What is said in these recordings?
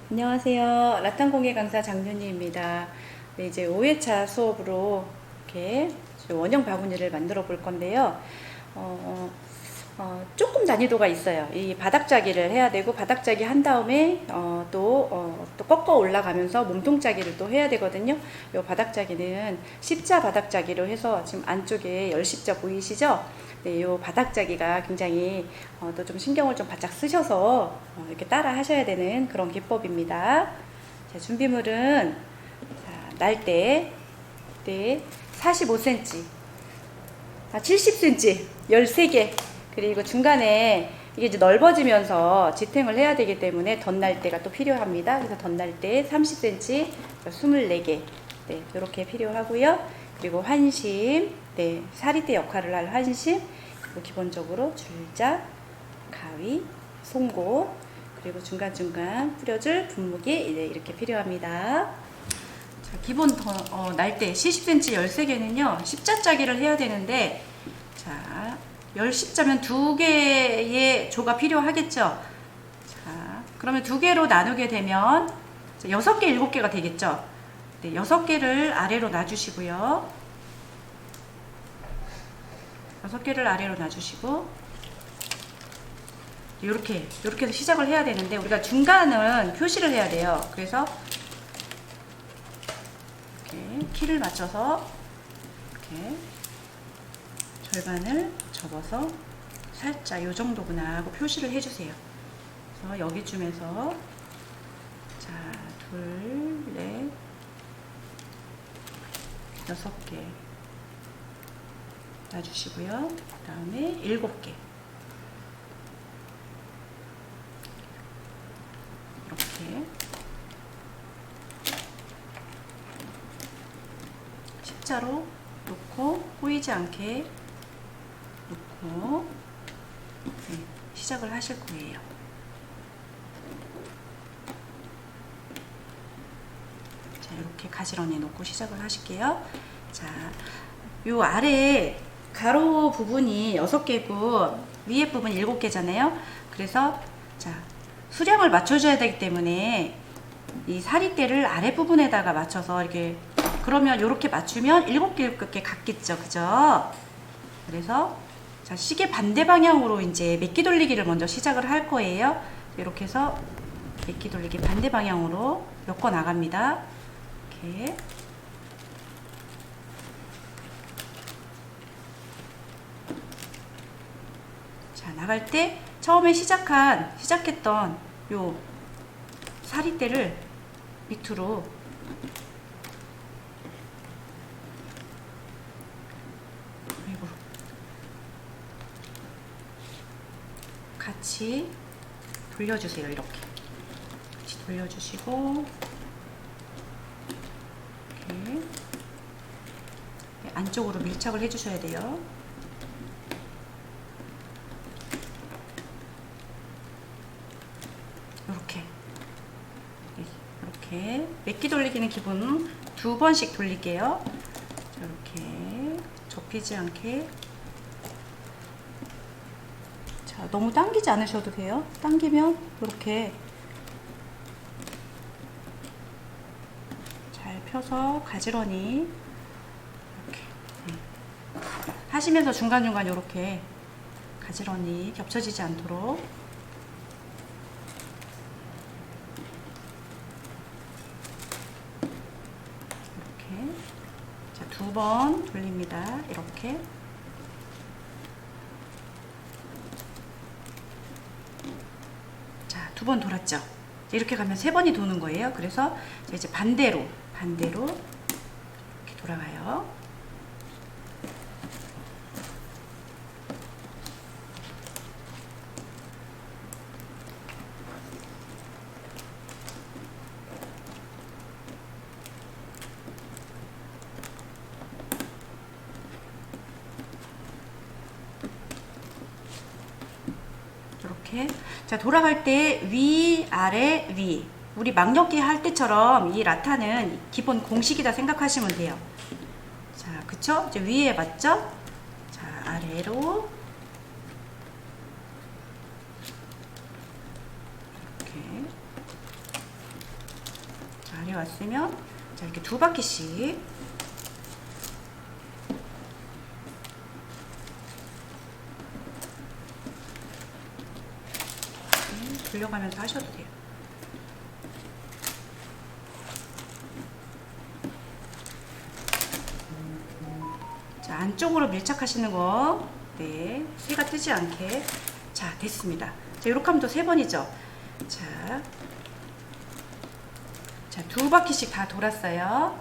안녕하세요. 라탄 공예 강사 장윤희입니다. 네, 이제 5회차 수업으로 이렇게 원형 바구니를 만들어 볼 건데요. 조금 난이도가 있어요. 이 바닥짜기를 해야 되고, 바닥짜기 한 다음에 또 꺾어 올라가면서 몸통짜기를 또 해야 되거든요. 이 바닥짜기는 십자 바닥짜기로 해서 지금 안쪽에 10십자 보이시죠? 네, 이 바닥짜기가 굉장히 또 좀 신경을 좀 바짝 쓰셔서 이렇게 따라 하셔야 되는 그런 기법입니다. 자, 준비물은 날대 45cm, 70cm 13개, 그리고 중간에 이게 이제 넓어지면서 지탱을 해야 되기 때문에 덧날대가 또 필요합니다. 그래서 덧날대 30cm 24개, 네, 이렇게 필요하고요. 그리고 환심, 네, 사리대 역할을 할 환심, 그리고 기본적으로 줄자, 가위, 송곳, 그리고 중간중간 뿌려줄 분무기, 네, 이렇게 필요합니다. 자, 기본 날대 70cm 13개는요 십자짜기를 해야 되는데, 자, 10십자면 2개의 조가 필요하겠죠. 자, 그러면 2개로 나누게 되면 6개, 7개가 되겠죠. 네, 6개를 아래로 놔주시고요. 6개를 아래로 놔주시고, 이렇게 해서 시작을 해야 되는데, 우리가 중간은 표시를 해야 돼요. 그래서 이렇게 키를 맞춰서 이렇게 절반을 접어서 살짝 요 정도구나 하고 표시를 해주세요. 그래서 여기쯤에서 자, 2, 4, 6개 놔주시고요. 그 다음에 7개 이렇게 십자로 놓고 꼬이지 않게 놓고, 네, 시작을 하실 거예요. 자, 이렇게 가지런히 놓고 시작을 하실게요. 자, 요 아래 가로 부분이 6개고 위에 부분 7개잖아요. 그래서 자, 수량을 맞춰줘야 되기 때문에 이 사리대를 아래 부분에다가 맞춰서 이렇게, 그러면 이렇게 맞추면 7개 같겠죠, 그죠? 그래서 자, 시계 반대 방향으로 이제 메기 돌리기를 먼저 시작을 할 거예요. 이렇게 해서 메기 돌리기 반대 방향으로 엮어 나갑니다. 이렇게. 자, 나갈 때 처음에 시작했던 요 사리대를 밑으로 같이 돌려주세요. 이렇게 같이 돌려주시고, 이렇게 안쪽으로 밀착을 해주셔야 돼요. 이렇게 메기 돌리기는 기본 2번씩 돌릴게요. 이렇게 접히지 않게. 자, 너무 당기지 않으셔도 돼요. 당기면 이렇게 잘 펴서 가지런히 이렇게 하시면서 중간중간 이렇게 가지런히 겹쳐지지 않도록 이렇게, 자, 2번 돌립니다. 이렇게. 자, 2번 돌았죠. 이렇게 가면 3번이 도는 거예요. 그래서 이제 반대로 이렇게 돌아가요. 이렇게. 자, 돌아갈 때 위, 아래, 위. 우리 막엮기 할 때처럼 이 라타는 기본 공식이다 생각하시면 돼요. 자, 그쵸? 이제 위에 맞죠? 자, 아래로 이렇게. 자, 아래 왔으면 자, 이렇게 두 바퀴씩 돌려가면서 하셔도 돼요. 자, 안쪽으로 밀착하시는 거, 네, 새가 뜨지 않게. 자, 됐습니다. 자, 이렇게 하면 또 3번이죠. 자, 두 바퀴씩 다 돌았어요.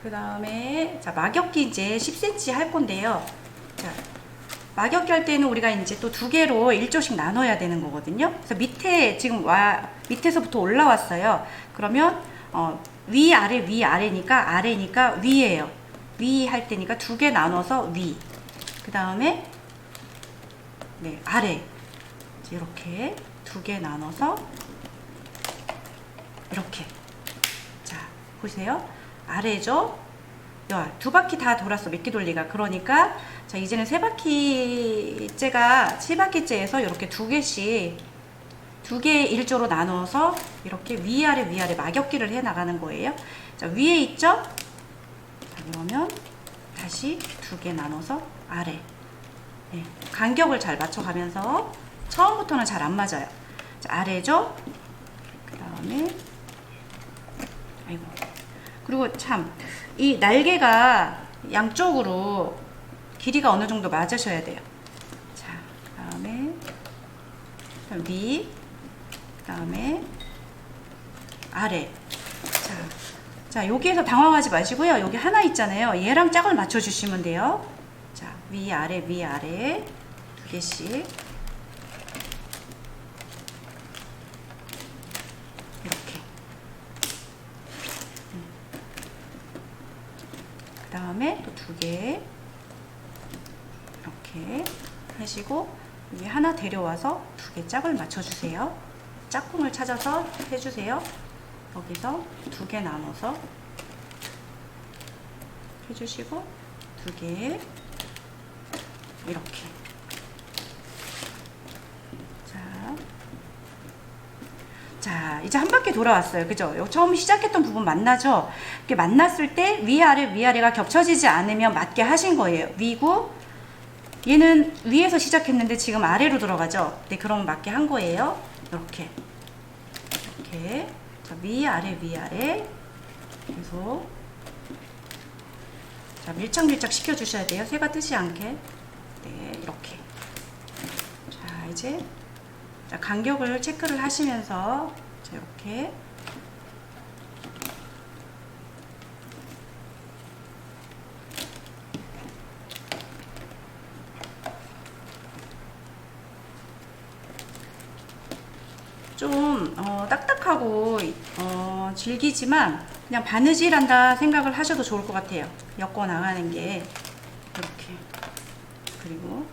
그 다음에, 자, 막엮기 이제 10cm 할 건데요. 자, 막엮기 할 때는 우리가 이제 또 2개로 1조씩 나눠야 되는 거거든요. 그래서 밑에 지금 밑에서부터 올라왔어요. 그러면, 위아래니까 위에요. 위 할 때니까 2개 나눠서 위. 그 다음에, 네, 아래. 이렇게 2개 나눠서 이렇게. 자, 보세요. 아래죠? 야, 2바퀴 다 돌았어. 몇 개 돌리가. 그러니까, 자, 이제는 3바퀴째가 7바퀴째에서 이렇게 2개씩, 2개 1조로 나눠서 이렇게 위아래 막엮기를 해 나가는 거예요. 자, 위에 있죠? 자, 그러면 다시 2개 나눠서 아래. 네, 간격을 잘 맞춰가면서 처음부터는 잘 안 맞아요. 자, 아래죠? 그 다음에, 아이고. 그리고 참, 이 날개가 양쪽으로 길이가 어느 정도 맞으셔야 돼요. 자, 그 다음에 위, 그 다음에 아래. 자, 여기에서 당황하지 마시고요. 여기 하나 있잖아요. 얘랑 짝을 맞춰주시면 돼요. 자, 위, 아래 2개씩. 이렇게. 그 다음에 또 2개. 이렇게 하시고, 여기 하나 데려와서 2개 짝을 맞춰주세요. 짝꿍을 찾아서 해주세요. 여기서 2개 나눠서 해주시고 2개 이렇게. 자, 이제 한 바퀴 돌아왔어요. 그죠? 여기 처음 시작했던 부분 만나죠? 이렇게 만났을 때 위아래가 겹쳐지지 않으면 맞게 하신 거예요. 위고 얘는 위에서 시작했는데 지금 아래로 들어가죠? 네, 그럼 맞게 한 거예요. 이렇게. 자, 위아래 계속. 자, 밀착 시켜 주셔야 돼요. 새가 뜨지 않게. 네, 이렇게. 자, 이제 자, 간격을 체크를 하시면서 자, 이렇게. 좀 딱딱하고 질기지만 그냥 바느질한다 생각을 하셔도 좋을 것 같아요. 엮어 나가는 게 이렇게. 그리고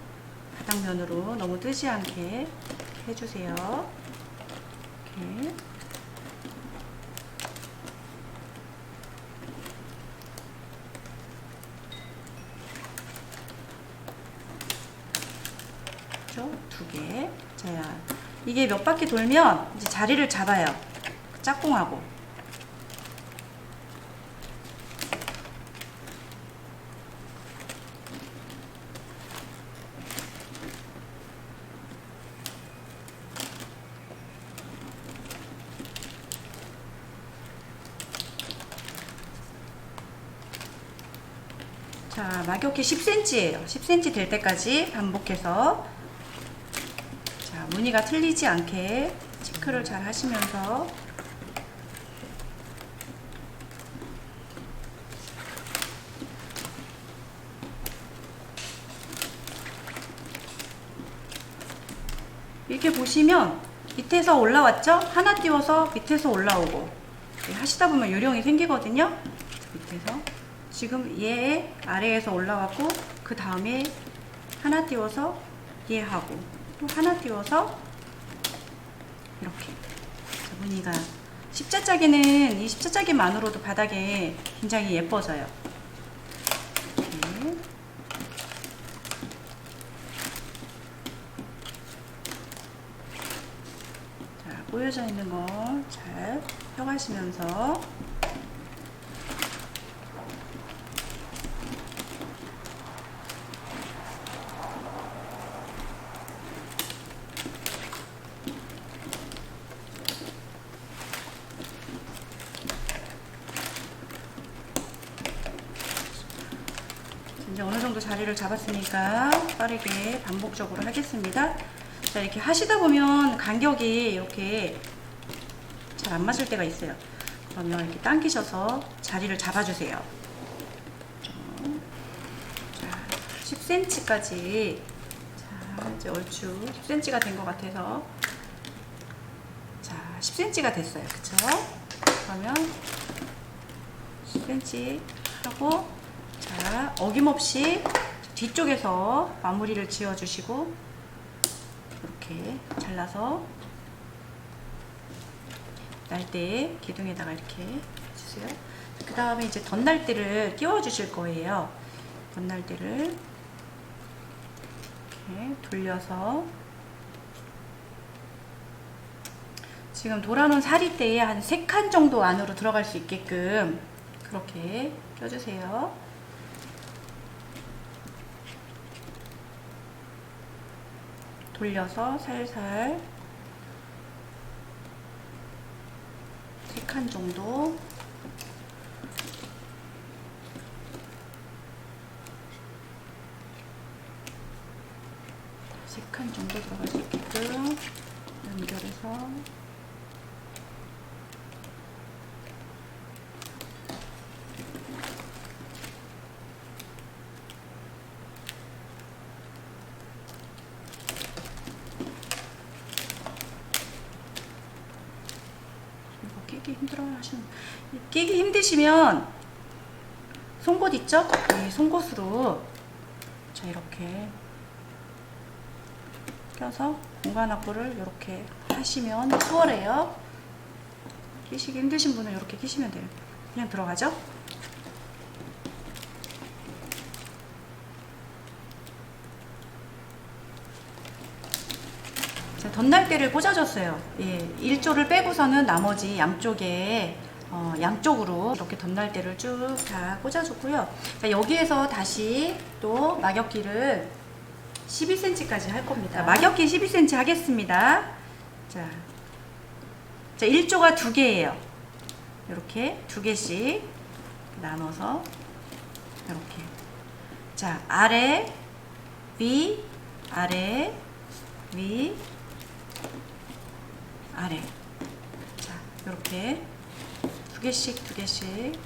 바닥면으로 너무 뜨지 않게 해주세요. 이렇게. 그렇죠? 2개. 자, 이게 몇 바퀴 돌면 이제 자리를 잡아요. 짝꿍하고. 자, 막역기 10cm예요. 10cm 될 때까지 반복해서 자, 무늬가 틀리지 않게 체크를 잘 하시면서 이렇게 보시면 밑에서 올라왔죠? 하나 띄워서 밑에서 올라오고 하시다 보면 요령이 생기거든요. 밑에서 지금 얘 아래에서 올라왔고 그 다음에 하나 띄워서 얘 하고 또 하나 띄워서 이렇게 무늬가 십자짜기는 이 십자짜기만으로도 바닥에 굉장히 예뻐져요. 이렇게. 자, 꼬여져 있는 거 잘 펴가시면서 이제 어느 정도 자리를 잡았으니까 빠르게 반복적으로 하겠습니다. 자, 이렇게 하시다 보면 간격이 이렇게 잘 안 맞을 때가 있어요. 그러면 이렇게 당기셔서 자리를 잡아주세요. 자, 10cm까지. 자, 이제 얼추 10cm가 된 것 같아서. 자, 10cm가 됐어요. 그쵸? 그러면 10cm 하고, 자, 어김없이 뒤쪽에서 마무리를 지어주시고, 이렇게 잘라서 날대 기둥에다가 이렇게 해주세요. 그 다음에 이제 덧날대를 끼워 주실 거예요. 덧날대를 이렇게 돌려서 지금 돌아놓은 사리대에 한 3칸 정도 안으로 들어갈 수 있게끔 그렇게 껴주세요. 돌려서 살살 3칸 정도. 세 칸 정도 들어갈 수 있게끔 연결해서 끼기 힘들어하시는, 끼기 힘드시면 송곳 있죠? 이 송곳으로 자 이렇게 껴서 공간 확보를 이렇게 하시면 수월해요. 끼시기 힘드신 분은 이렇게 끼시면 돼요. 그냥 들어가죠? 자, 덧날대를 꽂아줬어요. 예, 1조를 빼고서는 나머지 양쪽에 양쪽으로 이렇게 덧날대를 쭉 다 꽂아줬고요. 자, 여기에서 다시 또 막엽기를 12cm까지 할 겁니다. 막엽기 12cm 하겠습니다. 자, 1조가 2개예요. 이렇게 2개씩 나눠서 이렇게. 자, 아래, 위, 아래, 위, 아래. 자, 이렇게 2개씩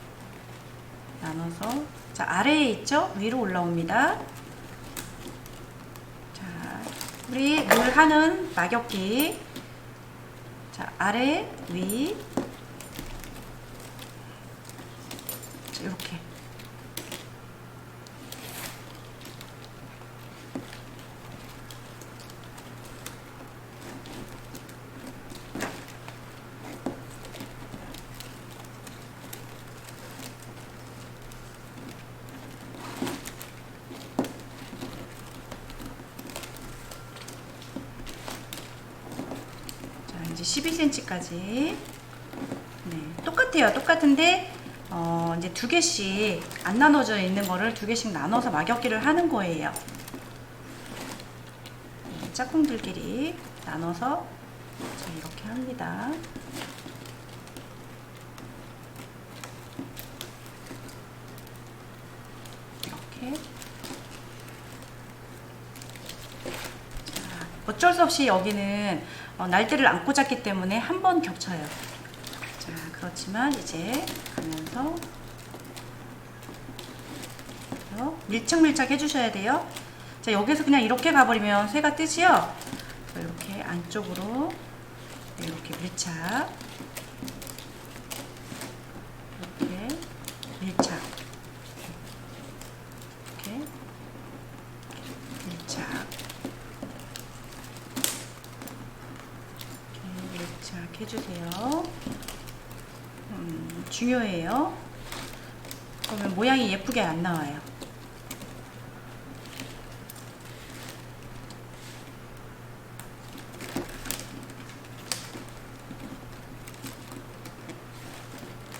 나눠서, 자, 아래에 있죠? 위로 올라옵니다. 자, 우리 늘 하는 막엽기. 자, 아래, 위. 자, 이렇게. 이제 12cm까지. 네, 똑같아요. 똑같은데 이제 2개씩 안 나눠져 있는 거를 2개씩 나눠서 막엽기를 하는 거예요. 네, 짝꿍들끼리 나눠서 자, 이렇게 합니다. 이렇게. 자, 어쩔 수 없이 여기는 날대를 안 꽂았기 때문에 한 번 겹쳐요. 자, 그렇지만 이제 가면서 밀착 해주셔야 돼요. 자, 여기서 그냥 이렇게 가버리면 쇠가 뜨지요? 그래서 이렇게 안쪽으로 이렇게 밀착, 이렇게 밀착, 이렇게 밀착, 이렇게 밀착 해주세요. 중요해요. 그러면 모양이 예쁘게 안 나와요.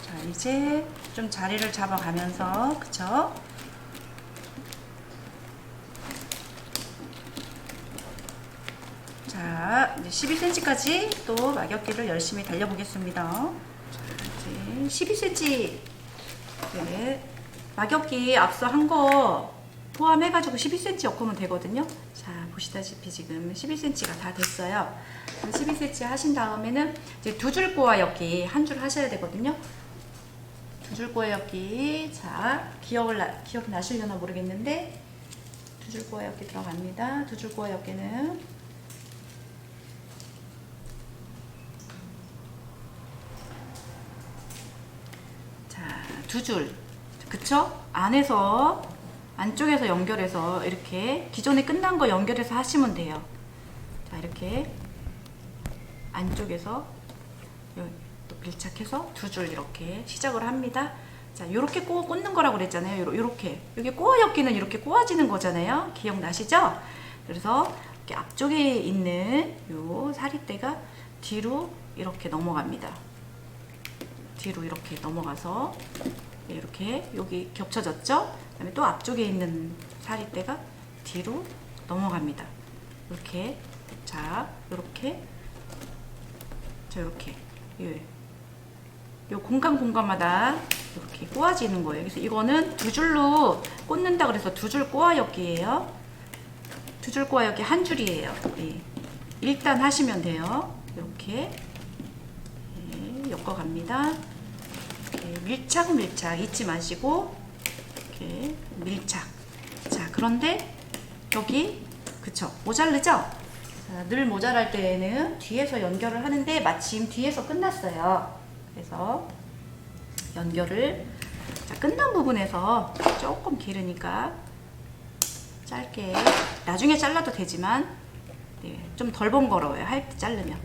자, 이제 좀 자리를 잡아가면서, 그쵸? 자, 이제 12cm까지 또 막역기를 열심히 달려보겠습니다. 자, 이제 12cm, 네, 막역기 앞서 한 거 포함해가지고 12cm 엮으면 되거든요. 자, 보시다시피 지금 12cm가 다 됐어요. 12cm 하신 다음에는 이제 두 줄 꼬아 엮기 한 줄 하셔야 되거든요. 두 줄 꼬아 엮기. 자, 기억나시려나 모르겠는데 두 줄 꼬아 엮기 들어갑니다. 두 줄 꼬아 엮기는 자, 두 줄. 그쵸? 안쪽에서 연결해서 이렇게 기존에 끝난 거 연결해서 하시면 돼요. 자, 이렇게 안쪽에서 밀착해서 두 줄 이렇게 시작을 합니다. 자, 요렇게 꽂는 거라고 그랬잖아요. 요렇게. 여기 꼬아 엮기는 이렇게 꼬아지는 거잖아요. 기억나시죠? 그래서 이렇게 앞쪽에 있는 요 사리대가 뒤로 이렇게 넘어갑니다. 뒤로 이렇게 넘어가서 이렇게 여기 겹쳐졌죠? 그다음에 또 앞쪽에 있는 사리대가 뒤로 넘어갑니다. 이렇게. 자, 이렇게. 자, 이렇게. 요 공간마다 이렇게 꼬아지는 거예요. 그래서 이거는 두 줄로 꽂는다 그래서 두 줄 꼬아 엮기예요. 두 줄 꼬아 엮기 한 줄이에요. 네. 일단 하시면 돼요. 이렇게. 네, 엮어갑니다. 밀착 잊지 마시고 이렇게 밀착. 자, 그런데 여기 그쵸, 모자르죠? 자, 늘 모자랄 때에는 뒤에서 연결을 하는데 마침 뒤에서 끝났어요. 그래서 연결을 끝난 부분에서 조금 길으니까 짧게, 나중에 잘라도 되지만 네, 좀 덜 번거로워요. 할 때 자르면.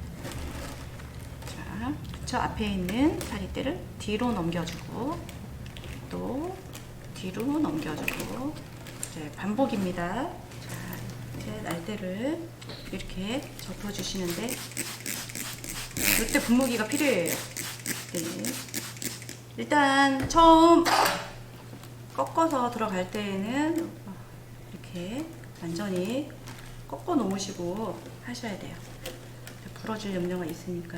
자, 그쵸? 앞에 있는 사리대를 뒤로 넘겨주고 또 뒤로 넘겨주고 이제 반복입니다. 자, 이제 날대를 이렇게 접어주시는데 이때 분무기가 필요해요. 네. 일단 처음 꺾어서 들어갈 때에는 이렇게 완전히 꺾어 놓으시고 하셔야 돼요. 부러질 염려가 있으니까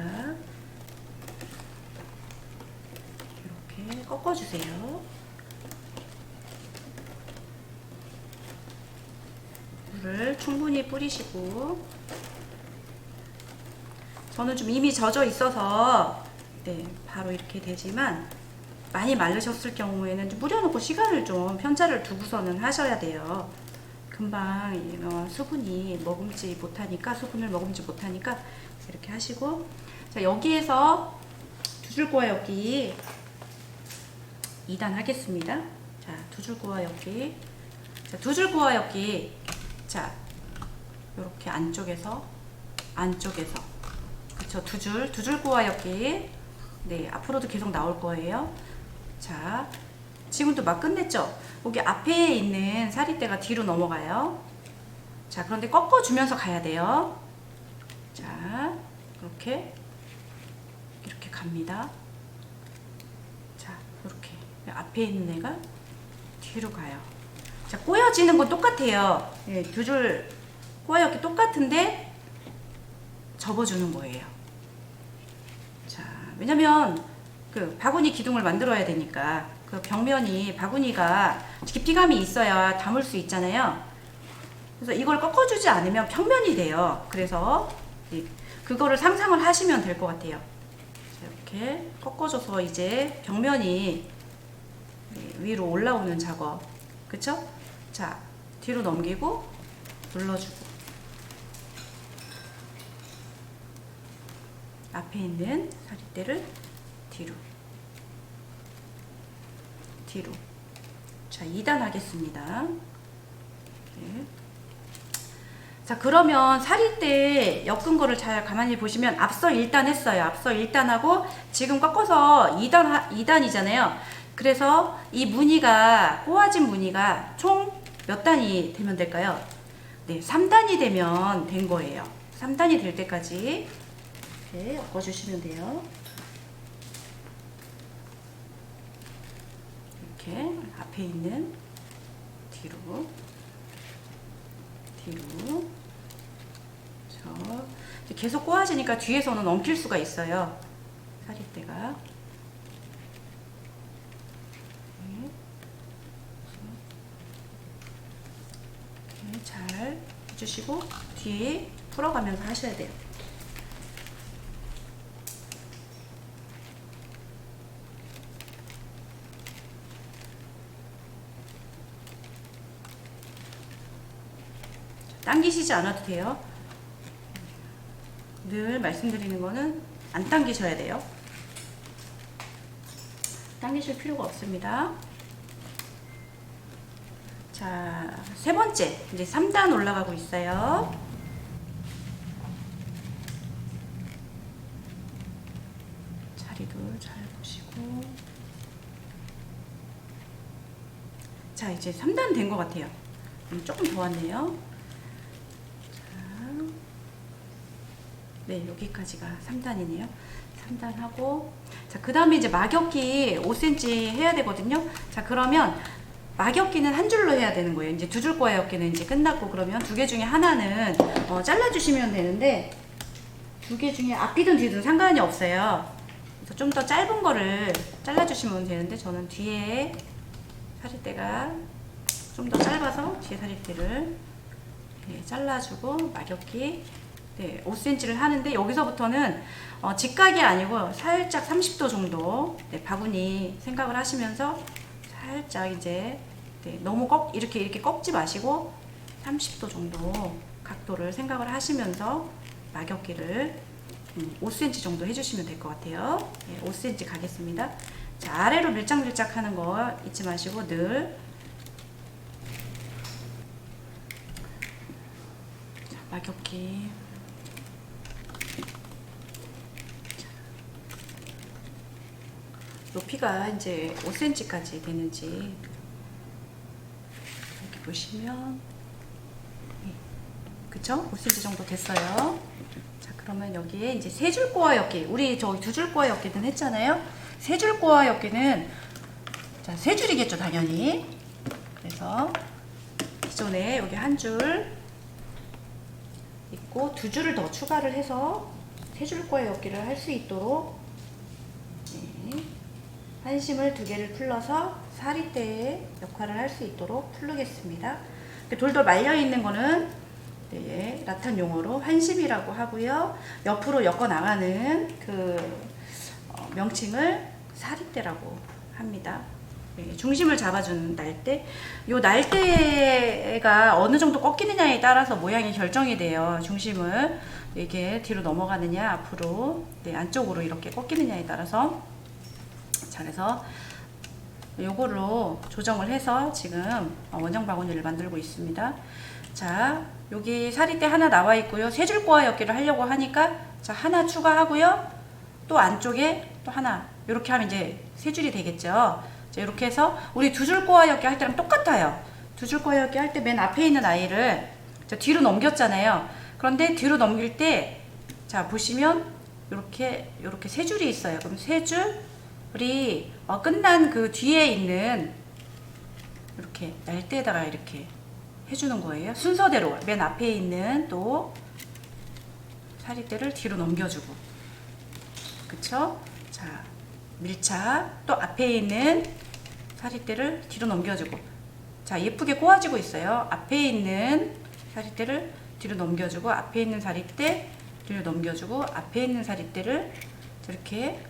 이렇게 꺾어주세요. 물을 충분히 뿌리시고, 저는 좀 이미 젖어 있어서 네, 바로 이렇게 되지만 많이 마르셨을 경우에는 좀 뿌려놓고 시간을 좀 편차를 두고서는 하셔야 돼요. 금방 수분을 머금지 못하니까 이렇게 하시고, 자, 여기에서 두 줄 꼬아 엮기 2단 하겠습니다. 자, 두 줄 꼬아 엮기. 자, 두 줄 꼬아 엮기. 자, 이렇게 안쪽에서 그쵸, 두 줄 꼬아 엮기. 네, 앞으로도 계속 나올 거예요. 자, 지금도 막 끝냈죠? 여기 앞에 있는 사리대가 뒤로 넘어가요. 자, 그런데 꺾어주면서 가야 돼요. 자, 이렇게 갑니다. 자, 이렇게 앞에 있는 애가 뒤로 가요. 자, 꼬여지는 건 똑같아요. 네, 두 줄 꼬여있기 똑같은데 접어주는 거예요. 자, 왜냐면 그 바구니 기둥을 만들어야 되니까 그 벽면이 바구니가 깊이감이 있어야 담을 수 있잖아요. 그래서 이걸 꺾어주지 않으면 평면이 돼요. 그래서 그거를 상상을 하시면 될 것 같아요. 자, 이렇게 꺾어줘서 이제 벽면이 위로 올라오는 작업. 그쵸? 자, 뒤로 넘기고 눌러주고 앞에 있는 사리대를 뒤로. 자, 2단 하겠습니다. 네. 자, 그러면 사리대 엮은 거를 잘 가만히 보시면 앞서 1단 했어요. 앞서 1단하고 지금 꺾어서 2단이잖아요. 그래서 이 무늬가, 꼬아진 무늬가 총 몇 단이 되면 될까요? 네, 3단이 되면 된 거예요. 3단이 될 때까지 이렇게 엮어주시면 돼요. 이렇게 앞에 있는 뒤로 계속 꼬아지니까 뒤에서는 엉킬 수가 있어요. 사리대가. 이렇게 잘 해주시고 뒤에 풀어가면서 하셔야 돼요. 당기시지 않아도 돼요. 늘 말씀드리는 거는 안 당기셔야 돼요. 당기실 필요가 없습니다. 자, 세 번째, 이제 3단 올라가고 있어요. 자리도 잘 보시고. 자, 이제 3단 된 것 같아요. 조금 더 왔네요. 네, 여기까지가 3단이네요. 3단 하고, 자, 그 다음에 이제 막엮기 5cm 해야 되거든요. 자, 그러면 막엮기는 한 줄로 해야 되는 거예요. 이제 두 줄 꼬아 엮기는 이제 끝났고, 그러면 두 개 중에 하나는 잘라주시면 되는데, 두 개 중에 앞이든 뒤든 상관이 없어요. 그래서 좀 더 짧은 거를 잘라주시면 되는데, 저는 뒤에 사리대가 좀 더 짧아서 뒤에 사리대를 잘라주고 막엮기. 네, 5cm를 하는데 여기서부터는 직각이 아니고 살짝 30도 정도 바구니 생각을 하시면서 살짝 이제 너무 이렇게 꺾지 마시고 30도 정도 각도를 생각을 하시면서 막엮기를 5cm 정도 해주시면 될 것 같아요. 네, 5cm 가겠습니다. 자, 아래로 밀착 하는 거 잊지 마시고 늘 자, 막엮기 높이가 이제 5cm까지 되는지 이렇게 보시면 그쵸? 5cm 정도 됐어요. 자, 그러면 여기에 이제 세 줄 꼬아 엮기, 우리 저기 두 줄 꼬아 엮기는 했잖아요. 세 줄 꼬아 엮기는 자, 세 줄이겠죠, 당연히. 그래서 기존에 여기 한 줄 있고 두 줄을 더 추가를 해서 세 줄 꼬아 엮기를 할 수 있도록 한심을 두 개를 풀러서 사리대의 역할을 할 수 있도록 풀르겠습니다. 돌돌 말려있는 거는 라탄 용어로 한심이라고 하고요. 옆으로 엮어 나가는 그 명칭을 사리대라고 합니다. 중심을 잡아주는 날대. 이 날대가 어느 정도 꺾이느냐에 따라서 모양이 결정이 돼요. 중심을 이게 뒤로 넘어가느냐 앞으로 안쪽으로 이렇게 꺾이느냐에 따라서. 자, 그래서 요거로 조정을 해서 지금 원형 바구니를 만들고 있습니다. 자, 여기 사리대 하나 나와 있고요. 세 줄 꼬아 엮기를 하려고 하니까 자, 하나 추가하고요. 또 안쪽에 또 하나 이렇게 하면 이제 세 줄이 되겠죠. 자, 이렇게 해서 우리 두 줄 꼬아 엮기 할 때랑 똑같아요. 두 줄 꼬아 엮기 할 때 맨 앞에 있는 아이를 자, 뒤로 넘겼잖아요. 그런데 뒤로 넘길 때 자, 보시면 이렇게 세 줄이 있어요. 그럼 세 줄 우리 끝난 그 뒤에 있는 이렇게 날대에다가 이렇게 해주는 거예요. 순서대로 맨 앞에 있는 또 사리대를 뒤로 넘겨주고, 그쵸? 자, 밀착 또 앞에 있는 사리대를 뒤로 넘겨주고, 자, 예쁘게 꼬아지고 있어요. 앞에 있는 사리대를 뒤로 넘겨주고, 앞에 있는 사리대 뒤로 넘겨주고, 앞에 있는 사리대를 이렇게,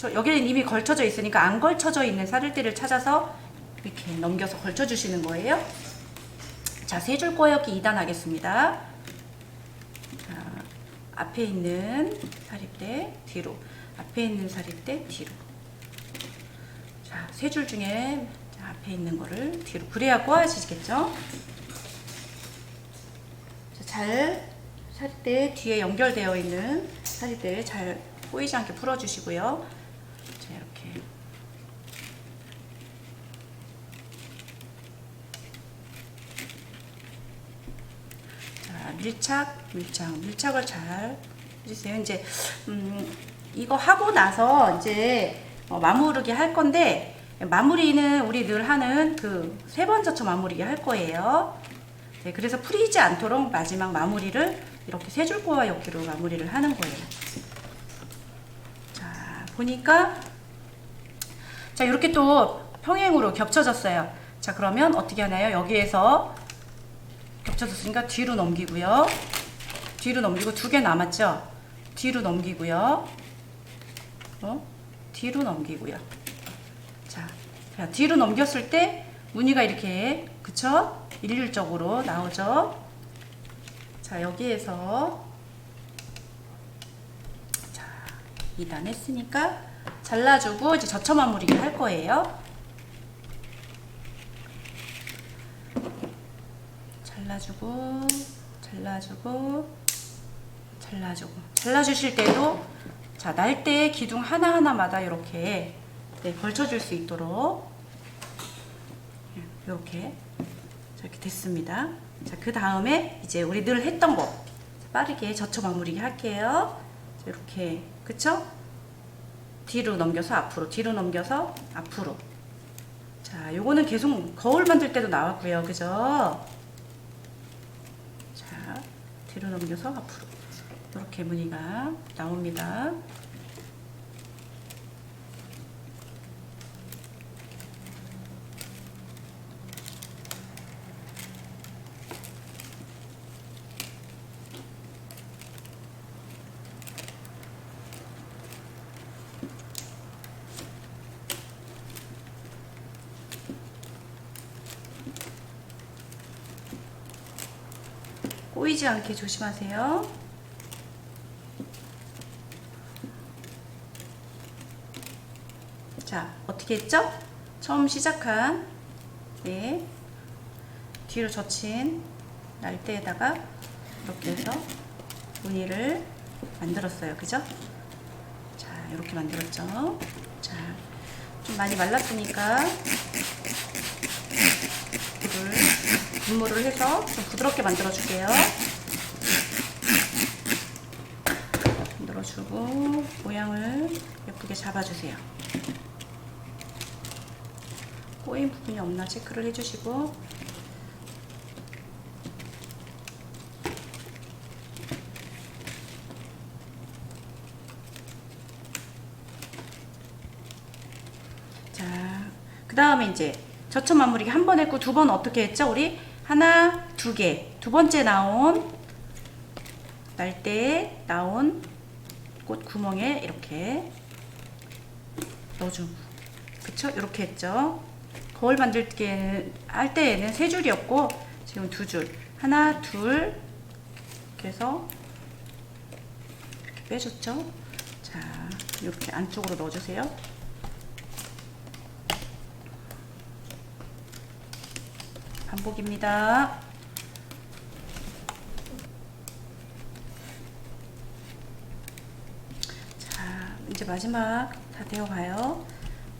여기는 이미 걸쳐져 있으니까 안 걸쳐져 있는 사리대를 찾아서 이렇게 넘겨서 걸쳐 주시는 거예요. 자, 세 줄 꼬여기 2단 하겠습니다. 자, 앞에 있는 사리대 뒤로, 앞에 있는 사리대 뒤로. 자, 세 줄 중에 앞에 있는 거를 뒤로, 그래야 꼬아지겠죠. 자, 잘 사릿대 뒤에 연결되어 있는 사릿대에 잘 꼬이지 않게 풀어주시고요. 자, 이렇게 자, 밀착을 잘 해주세요. 이제 이거 하고 나서 이제 마무르기 할 건데, 마무리는 우리 늘 하는 그 3번 젖혀 마무리기 할 거예요. 네, 그래서 풀리지 않도록 마지막 마무리를 이렇게 세 줄꼬와 엮기로 마무리를 하는 거예요. 자, 보니까 자, 이렇게 또 평행으로 겹쳐졌어요. 자, 그러면 어떻게 하나요? 여기에서 겹쳐졌으니까 뒤로 넘기고요. 뒤로 넘기고 2개 남았죠? 뒤로 넘기고요. 뒤로 넘기고요. 자, 뒤로 넘겼을 때 무늬가 이렇게, 그쵸? 일률적으로 나오죠? 자, 여기에서 자, 2단 했으니까 잘라주고 이제 젖혀 마무리기 할 거예요. 잘라주고, 잘라주실 때도 자, 날대 기둥 하나하나마다 이렇게 걸쳐줄 수 있도록 이렇게 됐습니다. 자, 그 다음에 이제 우리 늘 했던 거 빠르게 젖혀 마무리기 할게요. 자, 이렇게, 그쵸? 뒤로 넘겨서 앞으로, 뒤로 넘겨서 앞으로. 자, 요거는 계속 거울 만들 때도 나왔고요. 그죠? 자, 뒤로 넘겨서 앞으로. 이렇게 무늬가 나옵니다. 꼬이지 않게 조심하세요. 자, 어떻게 했죠? 처음 시작한 뒤로 젖힌 날대에다가 이렇게 해서 무늬를 만들었어요. 그죠? 자, 이렇게 만들었죠. 자, 좀 많이 말랐으니까 분무를 해서 좀 부드럽게 만들어 줄게요. 만들어주고 모양을 예쁘게 잡아주세요. 꼬인 부분이 없나 체크를 해주시고, 자, 그 다음에 이제 젖혀 마무리기 한 번 했고, 2번 어떻게 했죠? 우리 하나, 2개, 두 번째 나온 날대에 나온 꽃 구멍에 이렇게 넣어주고, 그쵸? 이렇게 했죠. 거울 만들기 할 때에는 3줄이었고 지금 2줄, 하나, 둘, 이렇게 해서 이렇게 빼줬죠. 자, 이렇게 안쪽으로 넣어주세요. 반복입니다. 자, 이제 마지막 다 되어가요.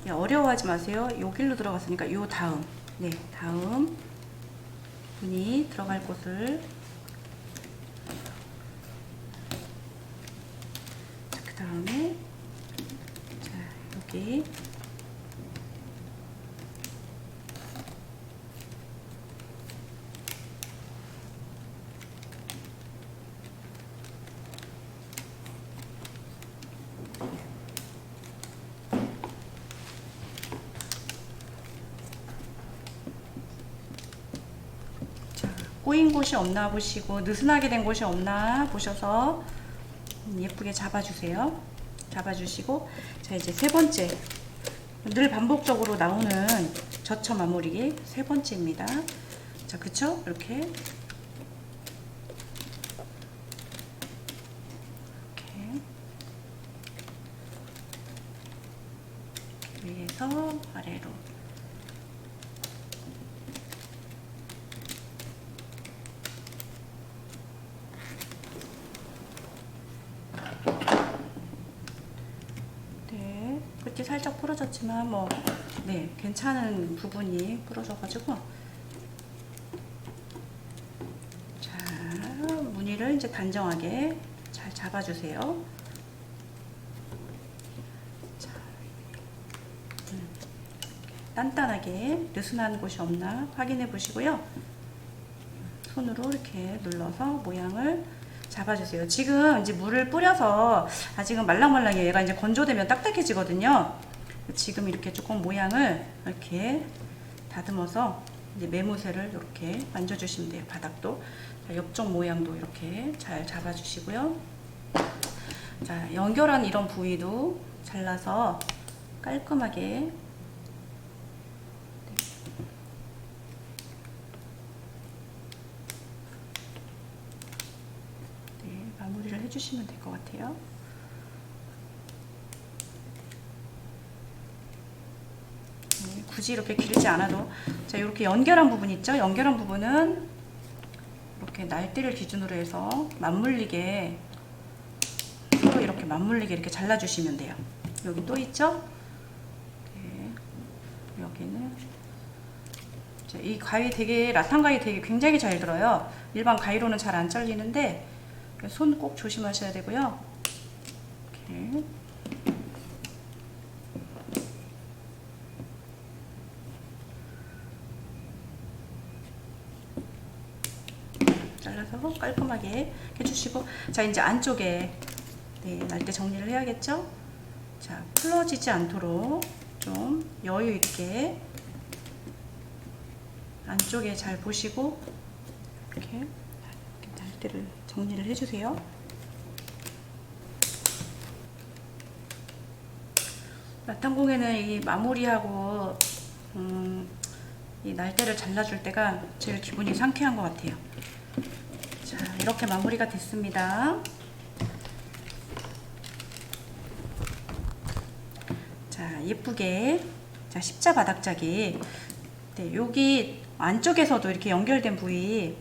어려워하지 마세요. 요 길로 들어갔으니까 요 다음, 다음 분이 들어갈 곳을, 자, 그 다음에 자, 여기 꼬인 곳이 없나 보시고, 느슨하게 된 곳이 없나 보셔서 예쁘게 잡아주세요. 잡아주시고, 자, 이제 3번째, 늘 반복적으로 나오는 젖혀 마무리기 3번째입니다. 자, 그쵸? 이렇게 위에서 아래로, 끝이 살짝 부러졌지만 뭐 네, 괜찮은 부분이 부러져가지고 자, 무늬를 이제 단정하게 잘 잡아주세요. 자, 단단하게 느슨한 곳이 없나 확인해 보시고요. 손으로 이렇게 눌러서 모양을 잡아주세요. 지금 이제 물을 뿌려서 아직은 말랑말랑해요. 얘가 이제 건조되면 딱딱해지거든요. 지금 이렇게 조금 모양을 이렇게 다듬어서 이제 매무새를 이렇게 만져주시면 돼요. 바닥도. 자, 옆쪽 모양도 이렇게 잘 잡아주시고요. 자, 연결한 이런 부위도 잘라서 깔끔하게 마무리를 해주시면 될 것 같아요. 굳이 이렇게 길지 않아도 자, 이렇게 연결한 부분 있죠? 연결한 부분은 이렇게 날대를 기준으로 해서 맞물리게 서로 이렇게 맞물리게 이렇게 잘라주시면 돼요. 여기 또 있죠? 여기는 이 가위 되게 라탄 가위 되게 굉장히 잘 들어요. 일반 가위로는 잘 안 잘리는데 손 꼭 조심하셔야 되고요. 이렇게 잘라서 깔끔하게 해주시고 자 이제 안쪽에 네, 날대 정리를 해야겠죠? 자 풀어지지 않도록 좀 여유 있게 안쪽에 잘 보시고 이렇게 날대를 정리를 해주세요. 라탄공예는 이 마무리하고 이 날대를 잘라줄 때가 제일 기분이 상쾌한 것 같아요. 자, 이렇게 마무리가 됐습니다. 자, 예쁘게 자, 십자 바닥짜기 네, 여기 안쪽에서도 이렇게 연결된 부위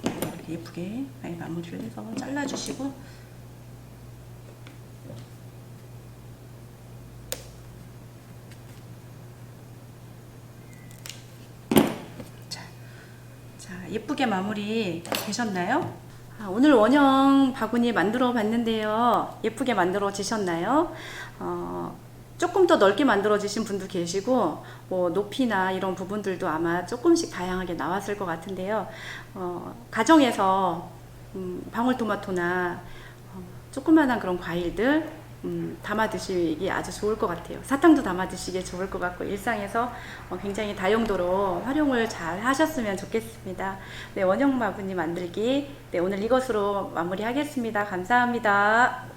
이렇게 예쁘게 마무리를 해서 잘라주시고 예쁘게 마무리 되셨나요? 오늘 원형 바구니 만들어 봤는데요. 예쁘게 만들어지셨나요? 조금 더 넓게 만들어지신 분도 계시고 뭐 높이나 이런 부분들도 아마 조금씩 다양하게 나왔을 것 같은데요. 가정에서 방울토마토나 조그만한 그런 과일들 담아 드시기 아주 좋을 것 같아요. 사탕도 담아 드시기 좋을 것 같고 일상에서 굉장히 다용도로 활용을 잘 하셨으면 좋겠습니다. 네, 원형 바구니 만들기 네, 오늘 이것으로 마무리하겠습니다. 감사합니다.